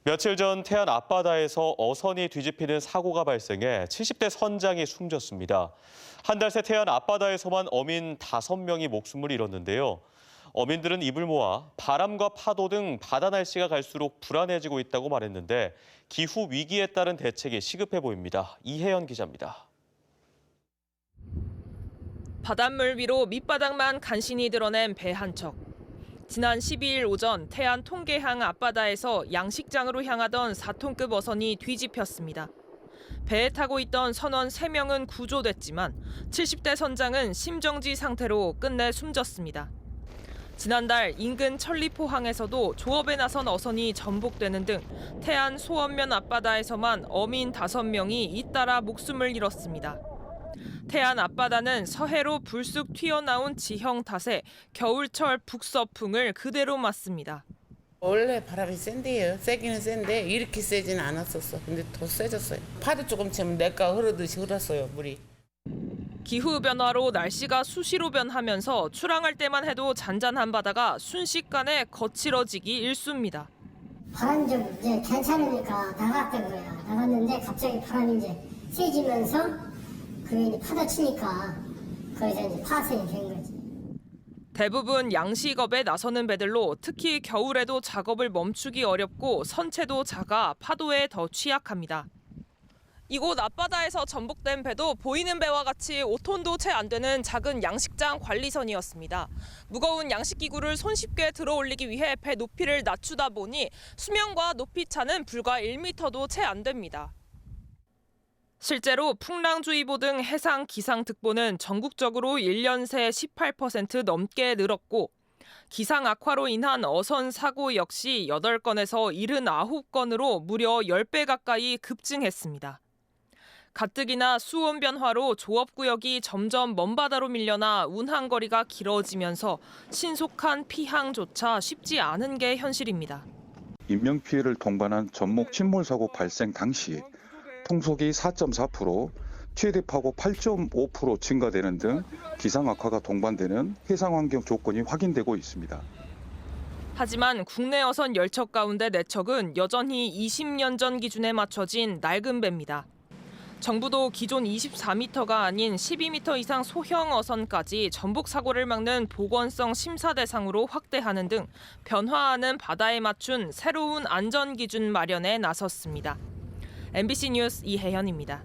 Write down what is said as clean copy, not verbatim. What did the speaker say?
며칠 전 태안 앞바다에서 어선이 뒤집히는 사고가 발생해 70대 선장이 숨졌습니다. 한 달 새 태안 앞바다에서만 어민 5명이 목숨을 잃었는데요. 어민들은 입을 모아 바람과 파도 등 바다 날씨가 갈수록 불안해지고 있다고 말했는데 기후 위기에 따른 대책이 시급해 보입니다. 이혜연 기자입니다. 바닷물 위로 밑바닥만 간신히 드러낸 배 한 척. 지난 12일 오전 태안 통계항 앞바다에서 양식장으로 향하던 4톤급 어선이 뒤집혔습니다. 배에 타고 있던 선원 3명은 구조됐지만 70대 선장은 심정지 상태로 끝내 숨졌습니다. 지난달 인근 천리포항에서도 조업에 나선 어선이 전복되는 등 태안 소원면 앞바다에서만 어민 5명이 잇따라 목숨을 잃었습니다. 태안 앞바다는 서해로 불쑥 튀어나온 지형 탓에 겨울철 북서풍을 그대로 맞습니다. 원래 바람이 센데요. 세기는 센데 이렇게 세지는 않았었어. 근데 더 세졌어요. 파도 조금 치면 냇가 흐르듯이 흘렀어요, 물이. 기후변화로 날씨가 수시로 변하면서 출항할 때만 해도 잔잔한 바다가 순식간에 거칠어지기 일쑤입니다. 바람이 좀 이제 괜찮으니까 나갔더라고요. 나갔는데 갑자기 바람이 이제 세지면서 그 파도 치니까 거기서 이제 파손이 된 거지. 대부분 양식업에 나서는 배들로 특히 겨울에도 작업을 멈추기 어렵고 선체도 작아 파도에 더 취약합니다. 이곳 앞바다에서 전복된 배도 보이는 배와 같이 5톤도 채 안 되는 작은 양식장 관리선이었습니다. 무거운 양식기구를 손쉽게 들어올리기 위해 배 높이를 낮추다 보니 수명과 높이 차는 불과 1m도 채 안 됩니다. 실제로 풍랑주의보 등 해상 기상특보는 전국적으로 1년 새 18% 넘게 늘었고 기상 악화로 인한 어선 사고 역시 8건에서 79건으로 무려 10배 가까이 급증했습니다. 가뜩이나 수온 변화로 조업구역이 점점 먼 바다로 밀려나 운항거리가 길어지면서 신속한 피항조차 쉽지 않은 게 현실입니다. 인명피해를 동반한 전목 침몰 사고 발생 당시 풍속이 4.4%, 최대 파고 8.5% 증가되는 등 기상 악화가 동반되는 해상환경 조건이 확인되고 있습니다. 하지만 국내 어선 10척 가운데 4척은 여전히 20년 전 기준에 맞춰진 낡은 배입니다. 정부도 기존 24m가 아닌 12m 이상 소형 어선까지 전복 사고를 막는 보건성 심사 대상으로 확대하는 등 변화하는 바다에 맞춘 새로운 안전 기준 마련에 나섰습니다. MBC 뉴스 이혜연입니다.